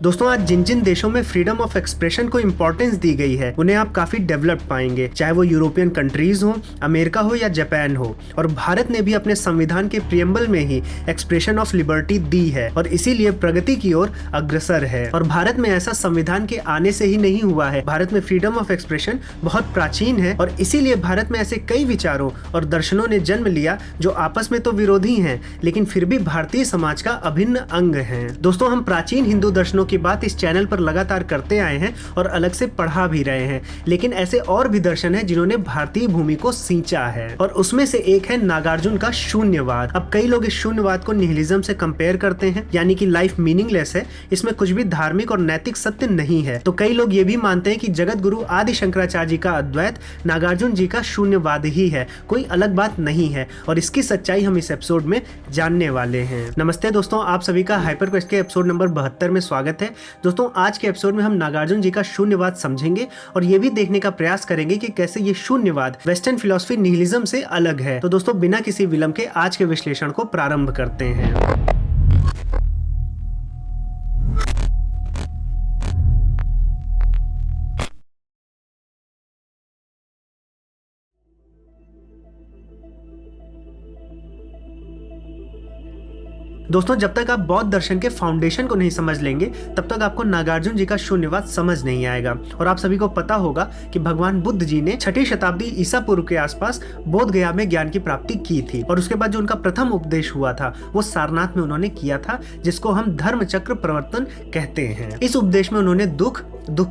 दोस्तों आज जिन जिन देशों में फ्रीडम ऑफ एक्सप्रेशन को इंपॉर्टेंस दी गई है उन्हें आप काफी डेवलप्ड पाएंगे, चाहे वो यूरोपियन कंट्रीज हो, अमेरिका हो या जापान हो। और भारत ने भी अपने संविधान के प्रियम्बल में ही एक्सप्रेशन ऑफ लिबर्टी दी है और इसीलिए प्रगति की ओर अग्रसर है। और भारत में ऐसा संविधान के आने से ही नहीं हुआ है। भारत में फ्रीडम ऑफ एक्सप्रेशन बहुत प्राचीन है और इसीलिए भारत में ऐसे कई विचारों और दर्शनों ने जन्म लिया जो आपस में तो विरोधी हैं, लेकिन फिर भी भारतीय समाज का अभिन्न अंग हैं। दोस्तों हम प्राचीन हिंदू दर्शनों की बात इस चैनल पर लगातार करते आए हैं और अलग से पढ़ा भी रहे हैं, लेकिन ऐसे और भी दर्शन हैं जिन्होंने भारतीय भूमि को सींचा है और उसमें से एक है नागार्जुन का शून्यवाद। अब कई लोग इस शून्यवाद को निहिलिज्म से कंपेयर करते हैं, यानी कि लाइफ मीनिंगलेस है, इसमें कुछ भी धार्मिक और नैतिक सत्य नहीं है। तो कई लोग ये भी मानते हैं कि जगत गुरु आदि शंकराचार्य जी का अद्वैत नागार्जुन जी का शून्यवाद ही है, कोई अलग बात नहीं है। और इसकी सच्चाई हम इस एपिसोड में जानने वाले हैं। नमस्ते दोस्तों, आप सभी का हाइपर क्वेस्ट के एपिसोड नंबर 72 में स्वागत है। दोस्तों आज के एपिसोड में हम नागार्जुन जी का शून्यवाद समझेंगे और ये भी देखने का प्रयास करेंगे कि कैसे ये शून्यवाद वेस्टर्न फिलॉसफी निहिलिज्म से अलग है। तो दोस्तों बिना किसी विलंब के आज के विश्लेषण को प्रारंभ करते हैं। दोस्तों जब तक आप बौद्ध दर्शन के फाउंडेशन को नहीं समझ लेंगे तब तक आपको नागार्जुन जी का शून्यवाद समझ नहीं आएगा। और आप सभी को पता होगा कि भगवान बुद्ध जी ने 6ठी शताब्दी ईसा पूर्व के आसपास बोध गया में ज्ञान की प्राप्ति की थी और उसके बाद जो उनका प्रथम उपदेश हुआ था वो सारनाथ में उन्होंने किया था, जिसको हम धर्म चक्र प्रवर्तन कहते हैं। इस उपदेश में उन्होंने दुख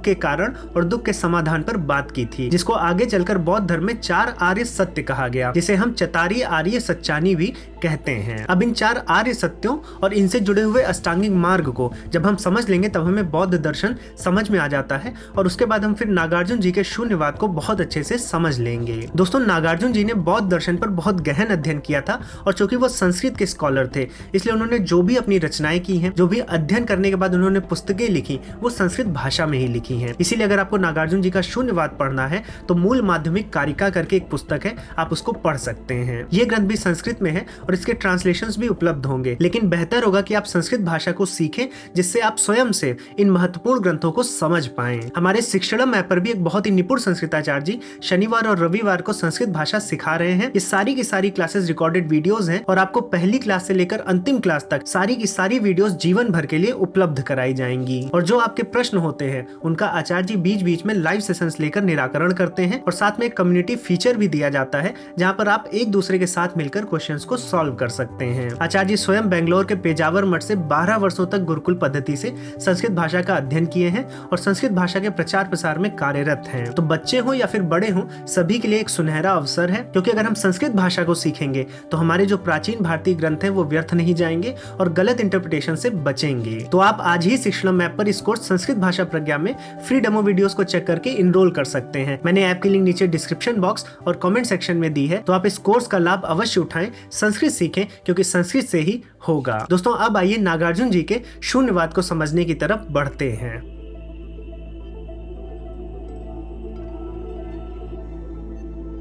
के कारण और दुख के समाधान पर बात की थी, जिसको आगे चलकर बौद्ध धर्म में 4 आर्य सत्य कहा गया, जिसे हम चतारी आर्य सच्चानी भी कहते हैं। अब इन 4 आर्य सत्यों और इनसे जुड़े हुए अष्टांगिक मार्ग को जब हम समझ लेंगे तब हमें बौद्ध दर्शन समझ में आ जाता है और उसके बाद हम फिर नागार्जुन जी के शून्यवाद को बहुत अच्छे से समझ लेंगे। दोस्तों नागार्जुन जी ने बौद्ध दर्शन पर बहुत गहन अध्ययन किया था और चूंकि वो संस्कृत के स्कॉलर थे इसलिए उन्होंने जो भी अपनी रचनाएं की हैं, जो भी अध्ययन करने के बाद उन्होंने पुस्तकें लिखी, वो संस्कृत भाषा में ही लिखी हैं। इसीलिए अगर आपको नागार्जुन जी का शून्यवाद पढ़ना है तो मूल माध्यमिक कारिका करके एक पुस्तक है, आप उसको पढ़ सकते हैं। ये ग्रंथ भी संस्कृत में है और इसके ट्रांसलेशंस भी उपलब्ध होंगे, लेकिन बेहतर होगा कि आप संस्कृत भाषा को सीखें जिससे आप स्वयं से इन महत्वपूर्ण ग्रंथों को समझ पाएं। हमारे शिक्षणम ऐप पर भी एक बहुत ही निपुण संस्कृताचार्य जी शनिवार और रविवार को संस्कृत भाषा सिखा रहे हैं। ये सारी की सारी क्लासेस रिकॉर्डेड वीडियोस हैं और आपको पहली क्लास से लेकर अंतिम क्लास तक सारी की सारी वीडियोस जीवन भर के लिए उपलब्ध कराई जाएंगी। और जो आपके प्रश्न होते हैं उनका आचार्य जी बीच बीच में लाइव सेशंस लेकर निराकरण करते हैं और साथ में एक कम्युनिटी फीचर भी दिया जाता है जहां पर आप एक दूसरे के साथ मिलकर क्वेश्चंस को सॉल्व कर सकते हैं। आचार्य जी स्वयं बेंगलोर के पेजावर मठ से 12 वर्षों तक गुरुकुल पद्धति से संस्कृत भाषा का अध्ययन किए हैं और संस्कृत भाषा के प्रचार प्रसार में कार्यरत हैं। तो बच्चे हो या फिर बड़े हो, सभी के लिए एक सुनहरा अवसर है, क्योंकि अगर हम संस्कृत भाषा को सीखेंगे तो हमारे जो प्राचीन भारतीय ग्रंथ हैं वो व्यर्थ नहीं जाएंगे और गलत इंटरप्रिटेशन से बचेंगे। तो आप आज ही शिक्षणम ऐप पर इस कोर्स संस्कृत भाषा प्रज्ञा में फ्री डेमो वीडियोस को चेक करके इनरोल कर सकते हैं। मैंने ऐप की लिंक नीचे डिस्क्रिप्शन बॉक्स और कमेंट सेक्शन में दी है, तो आप इस कोर्स का लाभ अवश्य उठाएं, संस्कृत सीखें, क्योंकि संस्कृत से ही होगा। दोस्तों अब आइए नागार्जुन जी के शून्यवाद को समझने की तरफ बढ़ते हैं।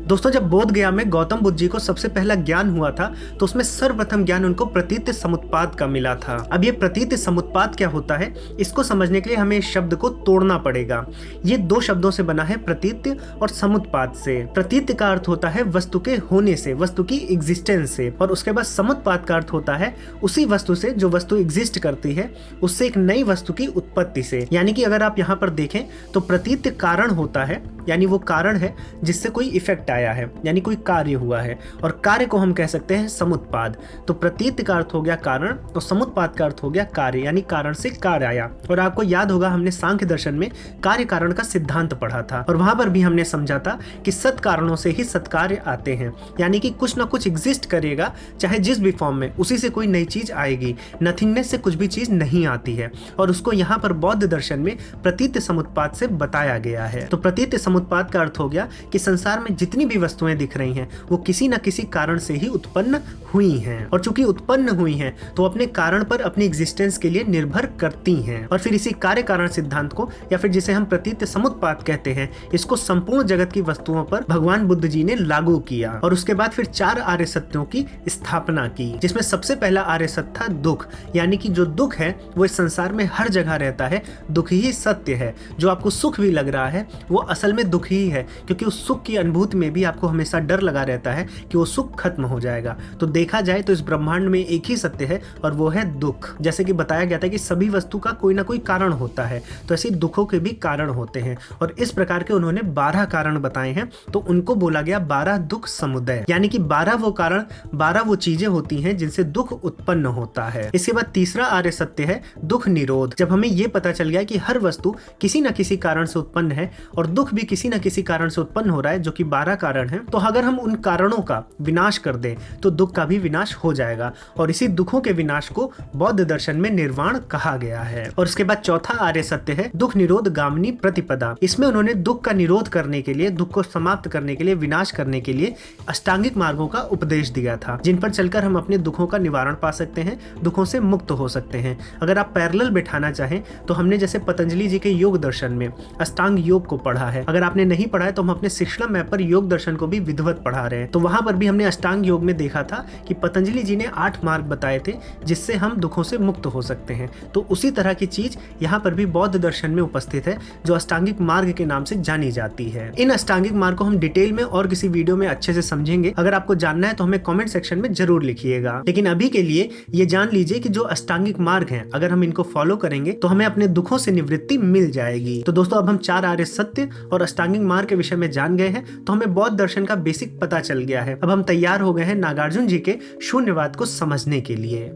दोस्तों जब बोध गया में गौतम बुद्ध जी को सबसे पहला ज्ञान हुआ था तो उसमें सर्वप्रथम ज्ञान उनको प्रतीत्य समुत्पाद का मिला था। अब ये प्रतीत्य समुत्पाद क्या होता है, इसको समझने के लिए हमें इस शब्द को तोड़ना पड़ेगा। ये 2 शब्दों से बना है, प्रतीत्य और समुत्पाद से। प्रतीत्य का अर्थ होता है वस्तु के होने से, वस्तु की एग्जिस्टेंस से, और उसके बाद समुत्पाद का अर्थ होता है उसी वस्तु से जो वस्तु एग्जिस्ट करती है उससे एक नई वस्तु की उत्पत्ति से। यानी कि अगर आप यहाँ पर देखें तो प्रतीत्य कारण होता है, यानी वो कारण है जिससे कोई इफेक्ट आया है, यानी कोई कार्य हुआ है, और कार्य को हम कह सकते हैं समुत्पाद। तो प्रतीत का अर्थ हो गया कारण और समुत्पाद का अर्थ हो गया कार्य, यानी कारण से कार्य आया। और आपको याद होगा हमने सांख्य दर्शन में कार्य कारण का सिद्धांत पढ़ा था और वहां पर भी हमने समझा था कि सत कारणों से ही सत्कार्य आते हैं, यानी कि कुछ ना कुछ एग्जिस्ट करेगा चाहे जिस भी फॉर्म में, उसी से कोई नई चीज आएगी। नथिंगनेस से कुछ भी चीज नहीं आती है और उसको यहाँ पर बौद्ध दर्शन में प्रतीत समुत्पाद से बताया गया है। तो प्रतीत समुत्पाद का अर्थ हो गया कि संसार में जितनी भी वस्तुएं दिख रही हैं वो किसी न किसी कारण से ही उत्पन्न हुई हैं, और चूंकि उत्पन्न हुई हैं तो अपने कारण पर अपनी एग्जिस्टेंस के लिए निर्भर करती हैं। और फिर इसी कार्य कारण सिद्धांत को, या फिर जिसे हम प्रतीत समुत्पाद कहते हैं, इसको संपूर्ण जगत की वस्तुओं पर भगवान बुद्ध जी ने लागू किया। और उसके बाद फिर 4 आर्य सत्यों की स्थापना की, जिसमें सबसे पहला आर्य सत्य था दुख, यानी कि जो दुख है वो इस संसार में हर जगह रहता है, दुख ही सत्य है। जो आपको सुख भी लग रहा है वो असल में दुख ही है, क्योंकि उस सुख की अनुभूति में भी आपको हमेशा डर लगा रहता है कि वो सुख खत्म हो जाएगा। तो देखा जाए तो इस ब्रह्मांड में एक ही सत्य है और वो है दुख। जैसे कि बताया गया था कि सभी वस्तु का कोई ना कोई कारण होता है, तो ऐसे दुखों के भी कारण होते हैं, और इस प्रकार के उन्होंने 12 कारण बताए हैं। तो उनको बोला गया 12 दुख समुदय, यानी कि 12 वो कारण, 12 वो चीजें होती हैं जिनसे दुख उत्पन्न होता है। इसके बाद तीसरा आर्य सत्य है दुख निरोध। जब हमें ये पता चल गया कि हर वस्तु किसी न किसी कारण से उत्पन्न है और दुख भी किसी न किसी कारण से उत्पन्न हो रहा है, जो कि 12 कारण है, तो अगर हम उन कारणों का विनाश कर दें तो दुख का भी विनाश हो जाएगा, और इसी दुखों के विनाश को बौद्ध दर्शन में निर्वाण कहा गया है। और उसके बाद चौथा आर्य सत्य है दुख निरोध गामिनी प्रतिपदा। इसमें उन्होंने दुख का निरोध करने के लिए, दुख को समाप्त करने के लिए, विनाश करने के लिए अष्टांगिक मार्गों का उपदेश दिया था, जिन पर चलकर हम अपने दुखों का निवारण पा सकते हैं, दुखों से मुक्त हो सकते हैं। अगर आप पैरेलल बैठाना चाहें तो हमने जैसे पतंजलि जी के योग दर्शन में अष्टांग योग को पढ़ा है। अगर आपने नहीं पढ़ा है तो हम अपने शिक्षण मैप पर योग दर्शन को भी विधिवत पढ़ा रहे हैं। तो वहां पर भी हमने अष्टांग योग में देखा था कि पतंजलि जी ने 8 मार्ग बताए थे जिससे हम दुखों से मुक्त हो सकते हैं। तो उसी तरह की चीज यहाँ पर भी बौद्ध दर्शन में उपस्थित है, जो अष्टांगिक मार्ग के नाम से जानी जाती है। इन अष्टांगिक मार्ग को हम डिटेल में और किसी वीडियो में अच्छे से समझेंगे। अगर आपको जानना है तो हमें कमेंट सेक्शन में जरूर लिखिएगा। लेकिन अभी के लिए ये जान लीजिए कि जो अष्टांगिक मार्ग हैं, अगर हम इनको फॉलो करेंगे तो हमें अपने दुखों से निवृत्ति मिल जाएगी। तो दोस्तों, अब हम 4 आर्य सत्य और अष्टांगिक मार्ग के विषय में जान गए हैं, तो हमें बौद्ध दर्शन का बेसिक पता चल गया है। अब हम तैयार हो गए हैं नागार्जुन जी के शून्यवाद को समझने के लिए।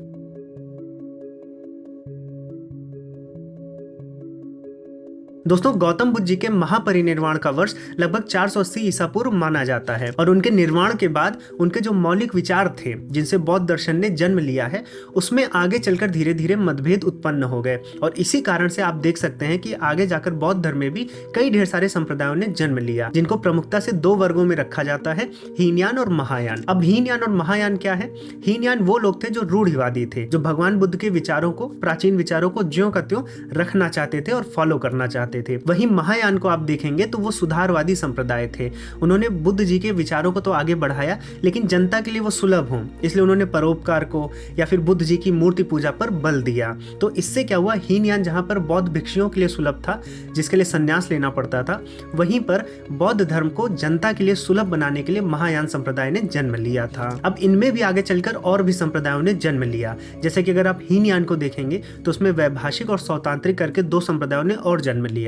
दोस्तों, गौतम बुद्ध जी के महापरिनिर्वाण का वर्ष लगभग 480 ईसा पूर्व माना जाता है, और उनके निर्वाण के बाद उनके जो मौलिक विचार थे जिनसे बौद्ध दर्शन ने जन्म लिया है, उसमें आगे चलकर धीरे धीरे मतभेद उत्पन्न हो गए। और इसी कारण से आप देख सकते हैं कि आगे जाकर बौद्ध धर्म में भी कई ढेर सारे संप्रदायों ने जन्म लिया, जिनको प्रमुखता से 2 वर्गों में रखा जाता है, हीनयान और महायान। अब हीनयान और महायान क्या है? हीनयान वो लोग थे जो रूढ़िवादी थे, जो भगवान बुद्ध के विचारों को, प्राचीन विचारों को ज्यों का त्यों रखना चाहते थे और फॉलो करना चाहते थे। वहीं महायान को आप देखेंगे तो वो सुधारवादी संप्रदाय थे। उन्होंने बुद्ध जी के विचारों को तो आगे बढ़ाया, लेकिन जनता के लिए वो सुलभ हो, इसलिए उन्होंने परोपकार को या फिर बुद्ध जी की मूर्ति पूजा पर बल दिया। तो इससे क्या हुआ, हीनयान जहां पर बौद्ध भिक्षुओं के लिए सुलभ था, जिसके लिए संन्यास लेना पड़ता था, वहीं पर बौद्ध धर्म को जनता के लिए सुलभ बनाने के लिए महायान संप्रदाय ने जन्म लिया था। अब इनमें भी आगे चलकर और भी संप्रदायों ने जन्म लिया। जैसे कि अगर आप हीनयान को देखेंगे तो उसमें वैभाषिक और सौतांत्रिक करके 2 संप्रदायों ने और जन्म लिया।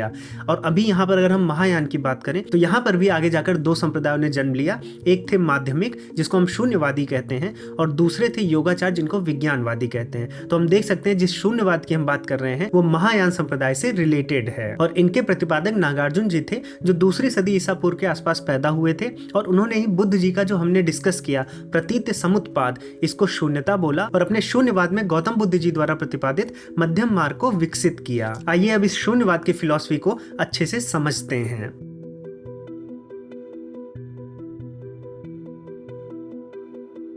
और अभी यहाँ पर अगर हम महायान की बात करें तो यहाँ पर भी आगे जाकर 2 संप्रदायों ने जन्म लिया। एक थे माध्यमिक, जिसको हम शून्यवादी कहते हैं, और दूसरे थे योगाचार, जिनको विज्ञानवादी कहते हैं। तो हम देख सकते हैं जिस शून्यवाद की हम बात कर रहे हैं वो महायान संप्रदाय से रिलेटेड है, और इनके प्रतिपादक नागार्जुन जी थे, जो 2री सदी ईसा पूर्व के आसपास पैदा हुए थे। और उन्होंने ही बुद्ध जी का जो हमने डिस्कस किया प्रतीत समुत्पाद, इसको शून्यता बोला, और अपने शून्यवाद में गौतम बुद्ध जी द्वारा प्रतिपादित मध्यम मार्ग को विकसित किया। आइए अब इस शून्यवाद की फिलॉसफी को अच्छे से समझते हैं।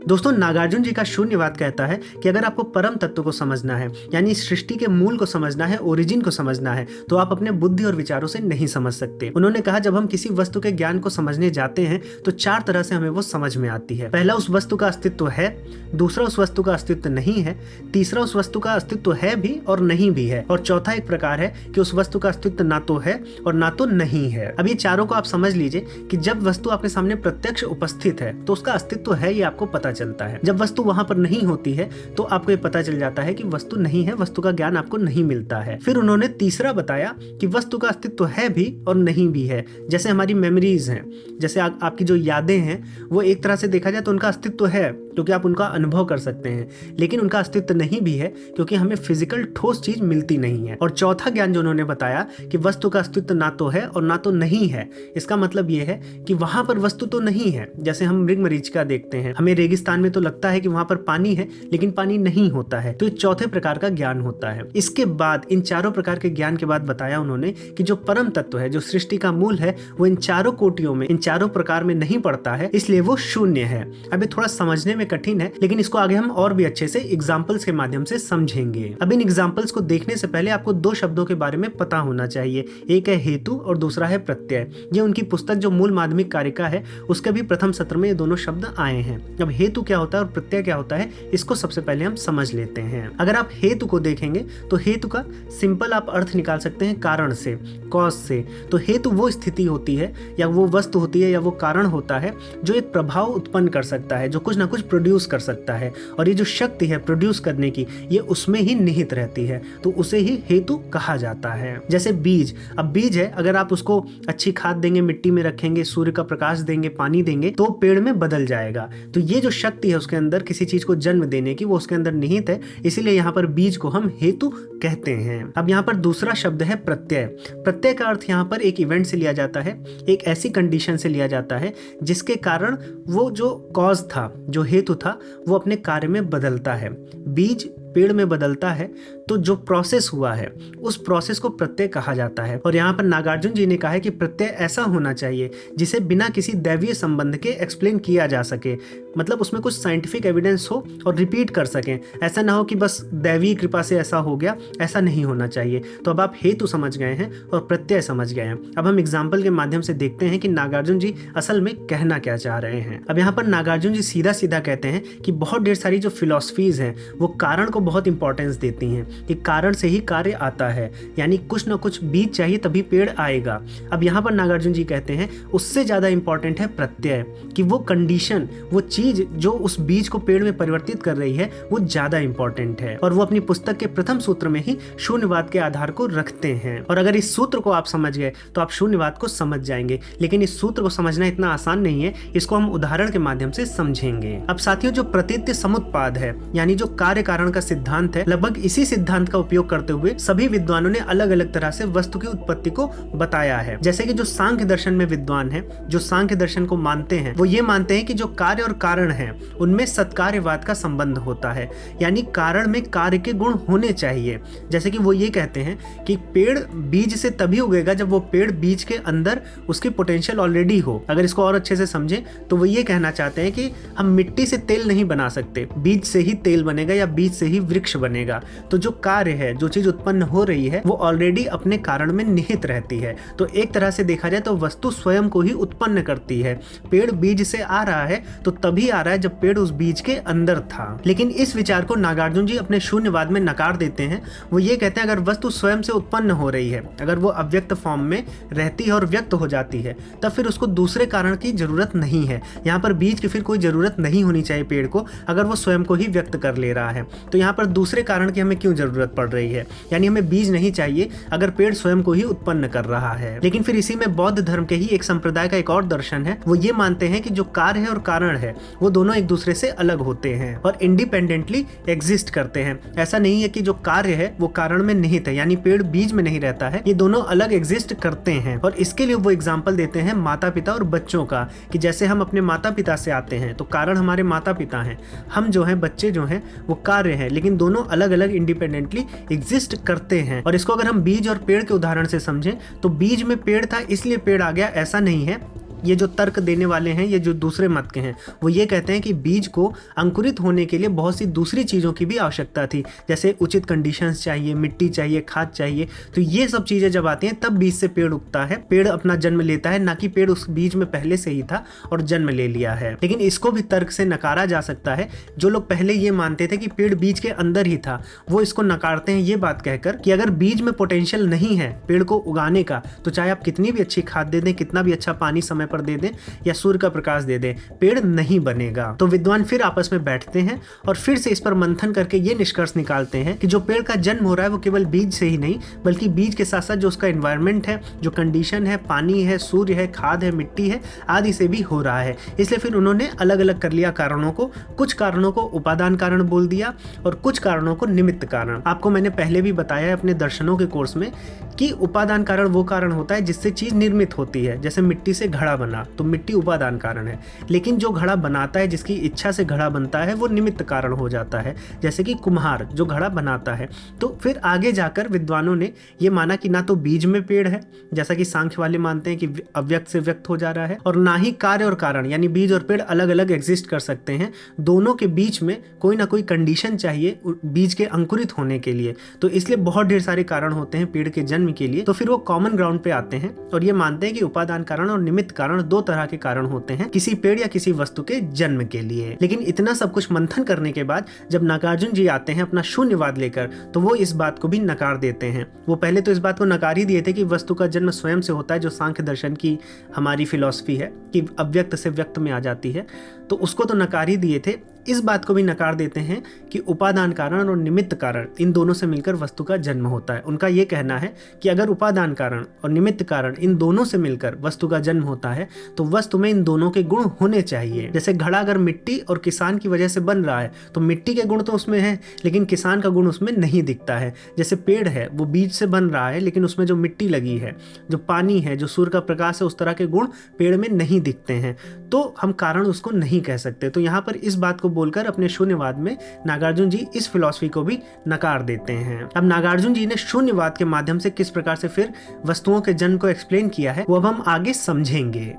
दोस्तों, नागार्जुन जी का शून्यवाद कहता है कि अगर आपको परम तत्व को समझना है, यानी सृष्टि के मूल को समझना है, ओरिजिन को समझना है, तो आप अपने बुद्धि और विचारों से नहीं समझ सकते। उन्होंने कहा जब हम किसी वस्तु के ज्ञान को समझने जाते हैं तो 4 तरह से हमें वो समझ में आती है। पहला, उस वस्तु का अस्तित्व है। दूसरा, उस वस्तु का अस्तित्व नहीं है। तीसरा, उस वस्तु का अस्तित्व है भी और नहीं भी है। और चौथा एक प्रकार है कि उस वस्तु का अस्तित्व ना तो है और ना तो नहीं है। अब ये चारों को आप समझ लीजिए कि जब वस्तु आपके सामने प्रत्यक्ष उपस्थित है तो उसका अस्तित्व है, ये आपको पता चलता है। जब वस्तु वहां पर नहीं होती है तो आपको ये पता चल जाता है कि वस्तु नहीं है, वस्तु का ज्ञान आपको नहीं मिलता है। फिर उन्होंने तीसरा बताया कि वस्तु का अस्तित्व है भी और नहीं भी है। जैसे हमारी मेमोरीज हैं, जैसे आपकी जो यादें हैं, वो एक तरह से देखा जाए तो उनका अस्तित्व है क्योंकि आप उनका अनुभव कर सकते हैं, लेकिन उनका अस्तित्व नहीं भी है क्योंकि हमें फिजिकल ठोस चीज मिलती नहीं है। और चौथा ज्ञान जो उन्होंने बताया कि वस्तु का अस्तित्व ना तो है और ना तो नहीं है, इसका मतलब ये है कि वहां पर वस्तु तो नहीं है। जैसे हम मृग मरीचिका देखते हैं, हमें रेगिस्तान स्थान में तो लगता है कि वहां पर पानी है, लेकिन पानी नहीं होता है। तो ये चौथे प्रकार का ज्ञान होता है। इसके बाद इन चारों प्रकार के ज्ञान के बाद बताया उन्होंने कि जो परम तत्व है, जो सृष्टि का मूल है, वो इन चारों कोटियों में, इन चारों प्रकार में नहीं पड़ता है, इसलिए वो शून्य है। अब ये थोड़ा समझने में कठिन है, लेकिन इसको आगे हम और भी अच्छे से एग्जाम्पल्स के माध्यम से समझेंगे। अब इन एग्जाम्पल्स को देखने से पहले आपको दो शब्दों के बारे में पता होना चाहिए। एक है हेतु और दूसरा है प्रत्यय। ये उनकी पुस्तक जो मूल माध्यमिक कारिका है उसके भी प्रथम सत्र में ये दोनों शब्द आए हैं। अब हेतु क्या होता है और प्रत्यय क्या होता है, इसको सबसे पहले हम समझ लेते हैं। अगर आप हेतु को देखेंगे तो हेतु का सिंपल आप अर्थ निकाल सकते हैं कारण से, कॉज से। तो हेतु वो स्थिति होती है या वो वस्तु होती है या वो कारण होता है जो एक प्रभाव उत्पन्न कर सकता है, जो कुछ ना कुछ प्रोड्यूस कर सकता है, और ये जो शक्ति है प्रोड्यूस करने की, ये उसमें ही निहित रहती है, तो उसे ही हेतु कहा जाता है। जैसे बीज, अब बीज है, अगर आप उसको अच्छी खाद देंगे, मिट्टी में रखेंगे, सूर्य का प्रकाश देंगे, पानी देंगे, तो पेड़ में बदल जाएगा। तो ये जो शक्ति है उसके अंदर किसी चीज को जन्म देने की, वो उसके अंदर निहित है, इसीलिए यहाँ पर बीज को हम हेतु कहते हैं। अब यहाँ पर दूसरा शब्द है प्रत्यय। प्रत्यय का अर्थ यहाँ पर एक इवेंट से लिया जाता है, एक ऐसी कंडीशन से लिया जाता है जिसके कारण वो जो कॉज था, जो हेतु था, वो अपने कार्य में बदलता है। बीज पेड़ में बदलता है तो जो प्रोसेस हुआ है उस प्रोसेस को प्रत्यय कहा जाता है। और यहाँ पर नागार्जुन जी ने कहा है कि प्रत्यय ऐसा होना चाहिए जिसे बिना किसी दैवीय संबंध के एक्सप्लेन किया जा सके, मतलब उसमें कुछ साइंटिफिक एविडेंस हो और रिपीट कर सकें। ऐसा ना हो कि बस दैवीय कृपा से ऐसा हो गया, ऐसा नहीं होना चाहिए। तो अब आप हेतु समझ गए हैं और प्रत्यय समझ गए हैं। अब हम एग्जाम्पल के माध्यम से देखते हैं कि नागार्जुन जी असल में कहना क्या चाह रहे हैं। अब यहाँ पर नागार्जुन जी सीधा सीधा कहते हैं कि बहुत ढेर सारी जो फिलॉसफीज हैं वो कारण को बहुत इंपॉर्टेंस देती हैं कि कारण से ही कार्य आता है, यानी कुछ ना कुछ बीज चाहिए तभी पेड़ आएगा। अब यहाँ पर नागार्जुन जी कहते हैं उससे ज्यादा इंपॉर्टेंट है प्रत्यय, कि वो कंडीशन, वो चीज जो उस बीज को पेड़ में परिवर्तित कर रही है वो ज्यादा इंपॉर्टेंट है। और वो अपनी पुस्तक के प्रथम सूत्र में ही शून्यवाद के आधार को रखते हैं। और अगर इस सूत्र को आप समझ गए तो आप शून्यवाद को समझ जाएंगे, लेकिन इस सूत्र को समझना इतना आसान नहीं है, इसको हम उदाहरण के माध्यम से समझेंगे। अब साथियों, जो प्रतीत्य समुत्पाद है, यानी जो कार्य कारण का सिद्धांत है, लगभग इसी सिद्धांत का उपयोग करते हुए सभी विद्वानों ने अलग अलग तरह से वस्तु की उत्पत्ति को बताया है। जैसे कि जो सांख्य दर्शन में विद्वान है, जो सांख्य दर्शन को मानते हैं, वो ये मानते हैं कि जो कार्य और कारण है उनमें सत्कार्यवाद का संबंध होता है, यानी कारण में कार्य के गुण होने चाहिए। जैसे कि वो ये कहते हैं कि पेड़ बीज से तभी उगेगा जब वो पेड़ बीज के अंदर उसकी पोटेंशियल ऑलरेडी हो। अगर इसको और अच्छे से समझें तो वो ये कहना चाहते हैं कि हम मिट्टी से तेल नहीं बना सकते, बीज से ही तेल बनेगा या बीज से ही वृक्ष बनेगा। तो जो कार्य है, जो चीज उत्पन्न हो रही है, वो ऑलरेडी अपने कारण में निहित रहती है। तो एक तरह से देखा जाए तो वस्तु स्वयं को ही उत्पन्न करती है। पेड़ बीज से आ रहा है तो तभी आ रहा है जब पेड़ उस बीज के अंदर था। लेकिन इस विचार को नागार्जुन जी अपने शून्यवाद में नकार देते हैं। वो ये कहते हैं अगर वस्तु स्वयं से उत्पन्न हो रही है, अगर वो अव्यक्त फॉर्म में रहती है और व्यक्त हो जाती है, तब फिर उसको दूसरे कारण की जरूरत नहीं है। यहाँ पर बीज की फिर कोई जरूरत नहीं होनी चाहिए पेड़ को, अगर वो स्वयं को ही व्यक्त कर ले रहा है। तो यहाँ पर दूसरे कारण की हमें क्यों जरूरत पड़ रही है, यानी हमें बीज नहीं चाहिए अगर पेड़ स्वयं को ही उत्पन्न कर रहा है। लेकिन फिर इसी में बौद्ध धर्म के ही एक संप्रदाय का एक और दर्शन है। वो ये मानते हैं कि जो कार्य है और कारण है वो दोनों एक दूसरे से अलग होते हैं और इंडिपेंडेंटली एग्जिस्ट करते हैं। ऐसा नहीं है कि जो कार्य है वो कारण में निहित है, यानी पेड़ बीज में नहीं रहता है, ये दोनों अलग एग्जिस्ट करते हैं। और इसके लिए वो एग्जाम्पल देते हैं माता पिता और बच्चों का, कि जैसे हम अपने माता पिता से आते हैं तो कारण हमारे माता पिता हैं, हम जो हैं बच्चे जो हैं वो कार्य हैं, लेकिन दोनों अलग अलग इंडिपेंडेंटली एग्जिस्ट करते हैं। और इसको अगर हम बीज और पेड़ के उदाहरण से समझें तो बीज में पेड़ था इसलिए पेड़ आ गया, ऐसा नहीं है। ये जो तर्क देने वाले हैं, ये जो दूसरे मत के हैं, वो ये कहते हैं कि बीज को अंकुरित होने के लिए बहुत सी दूसरी चीज़ों की भी आवश्यकता थी, जैसे उचित कंडीशंस चाहिए, मिट्टी चाहिए, खाद चाहिए। तो ये सब चीज़ें जब आती हैं तब बीज से पेड़ उगता है, पेड़ अपना जन्म लेता है, ना कि पेड़ उस बीज में पहले से ही था और जन्म ले लिया है। लेकिन इसको भी तर्क से नकारा जा सकता है। जो लोग पहले ये मानते थे कि पेड़ बीज के अंदर ही था, वो इसको नकारते हैं ये बात कहकर कि अगर बीज में पोटेंशियल नहीं है पेड़ को उगाने का, तो चाहे आप कितनी भी अच्छी खाद दे दें, कितना भी अच्छा पानी समय पर दे दें या सूर्य का प्रकाश दे दें, पेड़ नहीं बनेगा। तो विद्वान फिर आपस में बैठते हैं और फिर से इस पर मंथन करके ये निष्कर्ष निकालते हैं कि जो पेड़ का जन्म हो रहा है वो केवल बीज से ही नहीं, बल्कि बीज के साथ साथ जो उसका एनवायरनमेंट है, जो कंडीशन है, पानी है, सूर्य है, खाद है, मिट्टी है, आदि से भी हो रहा है। इसलिए फिर उन्होंने अलग अलग कर लिया कारणों को। कुछ कारणों को उपादान कारण बोल दिया और कुछ कारणों को निमित्त कारण। आपको मैंने पहले भी बताया है अपने दर्शनों के कोर्स में कि उपादान कारण वो कारण होता है जिससे चीज निर्मित होती है, जैसे मिट्टी से घड़ा बना तो मिट्टी उपादान कारण है, लेकिन जो घड़ा बनाता है, जिसकी इच्छा से घड़ा बनता है, वो निमित्त कारण हो जाता है, जैसे कि कुम्हार जो घड़ा बनाता है। तो फिर आगे जाकर विद्वानों ने ये माना कि ना तो बीज में पेड़ है, जैसा कि सांख्य वाले मानते हैं कि अव्यक्त से व्यक्त हो जा रहा है, और ना ही कार्य और कारण यानी बीज और पेड़ अलग अलग एग्जिस्ट कर सकते हैं। दोनों के बीच में कोई ना कोई कंडीशन चाहिए बीज के अंकुरित होने के लिए। तो इसलिए बहुत ढेर सारे कारण होते हैं पेड़ के जन्म के लिए। तो फिर वो कॉमन ग्राउंड पे आते हैं और ये मानते हैं कि उपादान कारण और निमित्त कारण दो तरह के कारण होते हैं किसी पेड़ या किसी वस्तु के जन्म के लिए। लेकिन इतना सब कुछ मंथन करने के बाद जब नागार्जुन जी आते हैं अपना शून्यवाद लेकर, तो वो इस बात को भी नकार देते हैं। वो पहले तो इस बात को नकार ही दिए थे कि वस्तु का जन्म स्वयं से होता है, जो सांख्य दर्शन की हमारी फिलॉसफी है कि अव्यक्त से व्यक्त में आ जाती है, तो उसको तो नकार ही दिए थे। इस बात को भी नकार देते हैं कि उपादान कारण और निमित्त कारण इन दोनों से मिलकर वस्तु का जन्म होता है। उनका ये कहना है कि अगर उपादान कारण और निमित्त कारण इन दोनों से मिलकर वस्तु का जन्म होता है तो वस्तु में इन दोनों के गुण होने चाहिए। जैसे घड़ा अगर मिट्टी और किसान की वजह से बन रहा है तो मिट्टी के गुण तो उसमें है, लेकिन किसान का गुण उसमें नहीं दिखता है। जैसे पेड़ है वो बीज से बन रहा है, लेकिन उसमें जो मिट्टी लगी है, जो पानी है, जो सूर्य का प्रकाश है, उस तरह के गुण पेड़ में नहीं दिखते हैं, तो हम कारण उसको नहीं कह सकते। तो यहाँ पर इस बात को बोलकर अपने शून्यवाद में नागार्जुन जी इस फिलॉसफी को भी नकार देते हैं। अब नागार्जुन जी ने शून्यवाद के माध्यम से किस प्रकार से फिर वस्तुओं के जन्म को एक्सप्लेन किया है, वो अब हम आगे समझेंगे।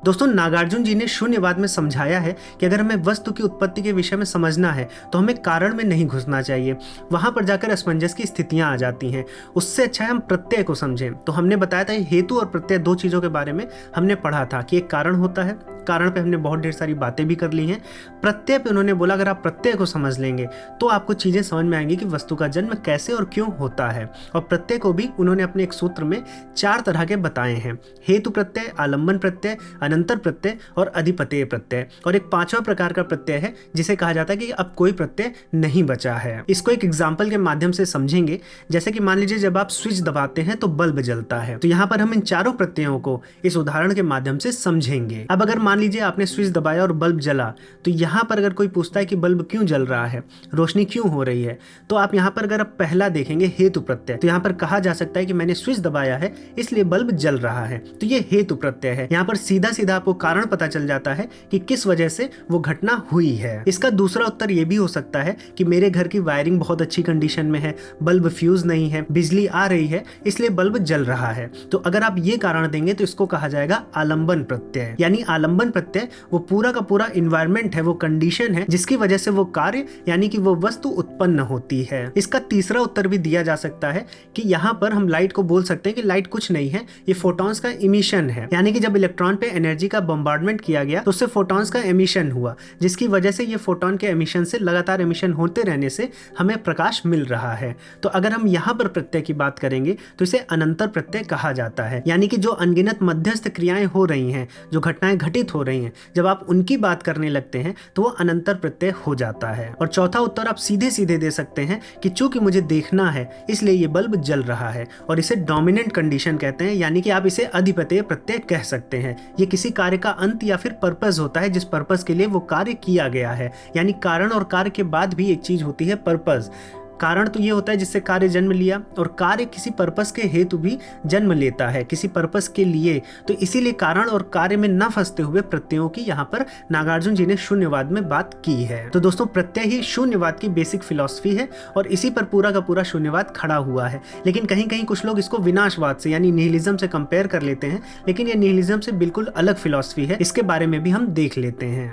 दोस्तों, नागार्जुन जी ने शून्यवाद में समझाया है कि अगर हमें वस्तु की उत्पत्ति के विषय में समझना है तो हमें कारण में नहीं घुसना चाहिए, वहां पर जाकर असमंजस की स्थितियां आ जाती हैं। उससे अच्छा है हम प्रत्यय को समझें। तो हमने बताया था हेतु और प्रत्यय दो चीजों के बारे में हमने पढ़ा था कि एक कारण होता है, कारण पे हमने बहुत ढेर सारी बातें भी कर ली हैं। प्रत्यय पे उन्होंने बोला अगर आप प्रत्यय को समझ लेंगे तो आपको चीजें समझ में आएंगी कि वस्तु का जन्म कैसे और क्यों होता है। और प्रत्यय को भी उन्होंने अपने एक सूत्र में 4 तरह के बताए हैं: हेतु प्रत्यय, आलंबन प्रत्यय, अनंतर प्रत्यय और अधिपतेय प्रत्यय। और एक 5वां प्रकार का प्रत्यय है जिसे कहा जाता है कि अब कोई प्रत्यय नहीं बचा है। इसको एक एग्जाम्पल के माध्यम से समझेंगे। जैसे कि मान लीजिए जब आप स्विच दबाते हैं तो बल्ब जलता है, तो यहाँ पर हम इन चारों प्रत्ययों को इस उदाहरण के माध्यम से समझेंगे। अब अगर मान लीजिए आपने स्विच दबाया और बल्ब जला, तो यहाँ पर अगर कोई पूछता है कि बल्ब क्यों जल रहा है, रोशनी क्यों हो रही है, तो आप यहाँ पर अगर आप पहला देखेंगे हेतु प्रत्यय, तो यहाँ पर कहा जा सकता है कि मैंने स्विच दबाया है इसलिए बल्ब जल रहा है, तो ये हेतु प्रत्यय है। यहाँ पर सीधा सीधा आपको कारण पता चल जाता है कि किस वजह से वो घटना हुई है। इसका दूसरा उत्तर ये भी हो सकता है कि मेरे घर की वायरिंग बहुत अच्छी कंडीशन में है, बल्ब फ्यूज नहीं है, बिजली आ रही है इसलिए बल्ब जल रहा है। तो अगर आप ये कारण देंगे तो इसको कहा जाएगा आलंबन प्रत्यय। यानी आलंबन प्रत्यय वो पूरा का पूरा इन्वायरमेंट है, वो कंडीशन है जिसकी वजह से वो कार्य यानी कि वो वस्तु उत्पन्न होती है। इसका तीसरा उत्तर भी दिया जा सकता है कि यहाँ पर हम लाइट को बोल सकते हैं कि लाइट कुछ नहीं है, ये फोटॉन्स का इमिशन है। यानी कि जब इलेक्ट्रॉन पे एनर्जी का बम्बार्डमेंट किया गया तो उससे फोटॉन्स का एमिशन हुआ, जिसकी वजह से ये फोटॉन के एमिशन से लगातार एमिशन होते रहने से हमें प्रकाश मिल रहा है। तो अगर हम यहाँ पर प्रत्यय की बात करेंगे तो इसे अनंतर प्रत्यय कहा जाता है। यानी कि जो अनगिनत मध्यस्थ क्रियाएं हो रही हैं, जो घटनाएं घटित हो रही हैं, जब आप उनकी बात करने लगते हैं तो वो अनंतर प्रत्यय हो जाता है। और चौथा उत्तर आप सीधे सीधे दे सकते हैं कि चूंकि मुझे देखना है इसलिए ये बल्ब जल रहा है, और इसे डोमिनेंट कंडीशन कहते हैं। यानी कि आप इसे अधिपतेय प्रत्यय कह सकते हैं। ये किसी कार्य का अंत या फिर पर्पस होता है, जिस पर्पस के लिए वो कार्य किया गया है। यानी कारण और कार्य के बाद भी एक चीज होती है पर्पस। कारण तो ये होता है जिससे कार्य जन्म लिया, और कार्य किसी पर्पस के हेतु भी जन्म लेता है, किसी पर्पस के लिए। तो इसीलिए कारण और कार्य में न फंसते हुए प्रत्ययों की यहाँ पर नागार्जुन जी ने शून्यवाद में बात की है। तो दोस्तों, प्रत्यय ही शून्यवाद की बेसिक फिलॉसफी है और इसी पर पूरा का पूरा शून्यवाद खड़ा हुआ है। लेकिन कहीं कहीं कुछ लोग इसको विनाशवाद से यानी निहिलिज्म से कंपेयर कर लेते हैं, लेकिन ये निहिलिज्म से बिल्कुल अलग फिलॉसफी है। इसके बारे में भी हम देख लेते हैं।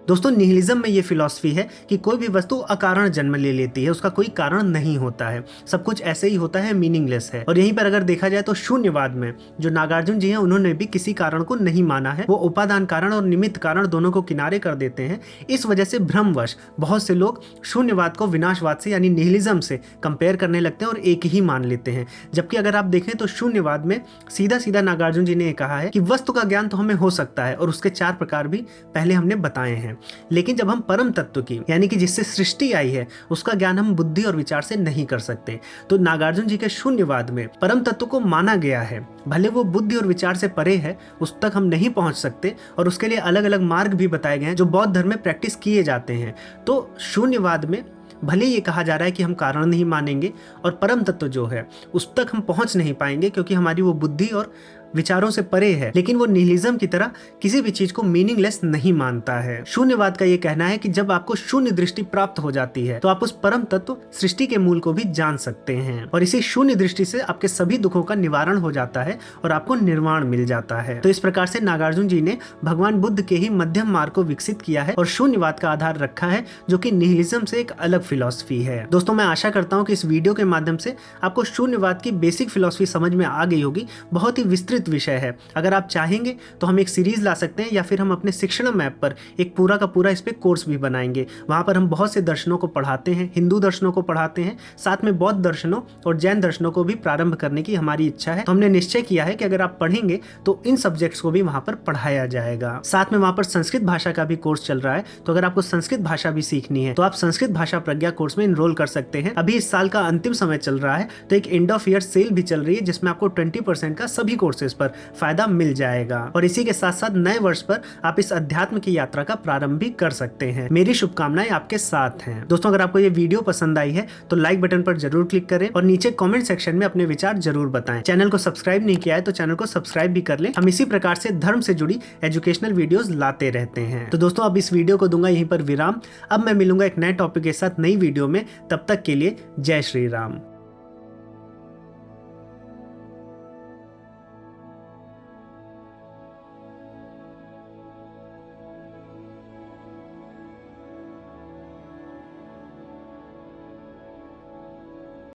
दोस्तों, निहिलिज्म में ये फिलॉसफी है कि कोई भी वस्तु अकारण जन्म ले लेती है, उसका कोई कारण नहीं होता है, सब कुछ ऐसे ही होता है, मीनिंगलेस है। और यहीं पर अगर देखा जाए तो शून्यवाद में जो नागार्जुन जी हैं उन्होंने भी किसी कारण को नहीं माना है। वो उपादान कारण और निमित्त कारण दोनों को किनारे कर देते हैं। इस वजह से भ्रमवश बहुत से लोग शून्यवाद को विनाशवाद से यानी निहिलिज्म से कंपेयर करने लगते हैं और एक ही मान लेते हैं। जबकि अगर आप देखें तो शून्यवाद में सीधा सीधा नागार्जुन जी ने कहा है कि वस्तु का ज्ञान तो हमें हो सकता है, और उसके 4 प्रकार भी पहले हमने बताए हैं। लेकिन जब हम परम तत्व की यानी कि जिससे सृष्टि आई है उसका ज्ञान हम बुद्धि और विचार से नहीं कर सकते। तो नागार्जुन जी के शून्यवाद में परम तत्व को माना गया है, भले वो बुद्धि और विचार से परे है, उस तक हम नहीं पहुंच सकते और उसके लिए अलग अलग मार्ग भी बताए गए हैं जो बौद्ध धर्म में प्रैक्टिस किए जाते हैं। तो शून्यवाद में भले ये कहा जा रहा है कि हम कारण नहीं मानेंगे और परम तत्व जो है उस तक हम पहुंच नहीं पाएंगे क्योंकि हमारी वो बुद्धि और विचारों से परे है, लेकिन वो निहिलिज्म की तरह किसी भी चीज को मीनिंगलेस नहीं मानता है। शून्यवाद का ये कहना है कि जब आपको शून्य दृष्टि प्राप्त हो जाती है तो आप उस परम तत्व सृष्टि के मूल को भी जान सकते हैं और इसी शून्य दृष्टि से आपके सभी दुखों का निवारण हो जाता है और आपको निर्वाण मिल जाता है। तो इस प्रकार से नागार्जुन जी ने भगवान बुद्ध के ही मध्यम मार्ग को विकसित किया है और शून्यवाद का आधार रखा है जो कि निहिलिज्म से एक अलग फिलॉसफी है। दोस्तों, मैं आशा करता हूँ कि इस वीडियो के माध्यम से आपको शून्यवाद की बेसिक फिलॉसफी समझ में आ गई होगी। बहुत ही विस्तृत विषय है। अगर आप चाहेंगे तो हम एक सीरीज ला सकते हैं या फिर हम अपने शिक्षणम ऐप पर एक पूरा का पूरा इस पे कोर्स भी बनाएंगे। वहां पर हम बहुत से दर्शनों को पढ़ाते हैं, हिंदू दर्शनों को पढ़ाते हैं, साथ में बौद्ध दर्शनों और जैन दर्शनों को भी प्रारंभ करने की हमारी इच्छा है। तो हमने निश्चय किया है कि अगर आप पढ़ेंगे तो इन सब्जेक्ट्स को भी वहां पर पढ़ाया जाएगा। साथ में वहां पर संस्कृत भाषा का भी कोर्स चल रहा है, तो अगर आपको संस्कृत भाषा भी सीखनी है तो आप संस्कृत भाषा प्रज्ञा कोर्स में इनरोल कर सकते हैं। अभी इस साल का अंतिम समय चल रहा है तो एक एंड ऑफ ईयर सेल भी चल रही है जिसमें आपको 20% का सभी कोर्सेज पर फायदा मिल जाएगा और इसी के साथ साथ नए वर्ष पर आप इस अध्यात्म की यात्रा का प्रारंभ भी कर सकते हैं। मेरी शुभकामनाएं आपके साथ हैं। दोस्तों, अगर आपको ये वीडियो पसंद आई है तो लाइक बटन पर जरूर क्लिक करें और नीचे कमेंट सेक्शन में अपने विचार जरूर बताएं। चैनल को सब्सक्राइब नहीं किया है तो चैनल को सब्सक्राइब भी कर लें। हम इसी प्रकार से धर्म से जुड़ी एजुकेशनल वीडियोस लाते रहते हैं। तो दोस्तों, अब इस वीडियो को दूंगा यहीं पर विराम। अब मैं मिलूंगा एक नए टॉपिक के साथ नई वीडियो में। तब तक के लिए जय श्री राम।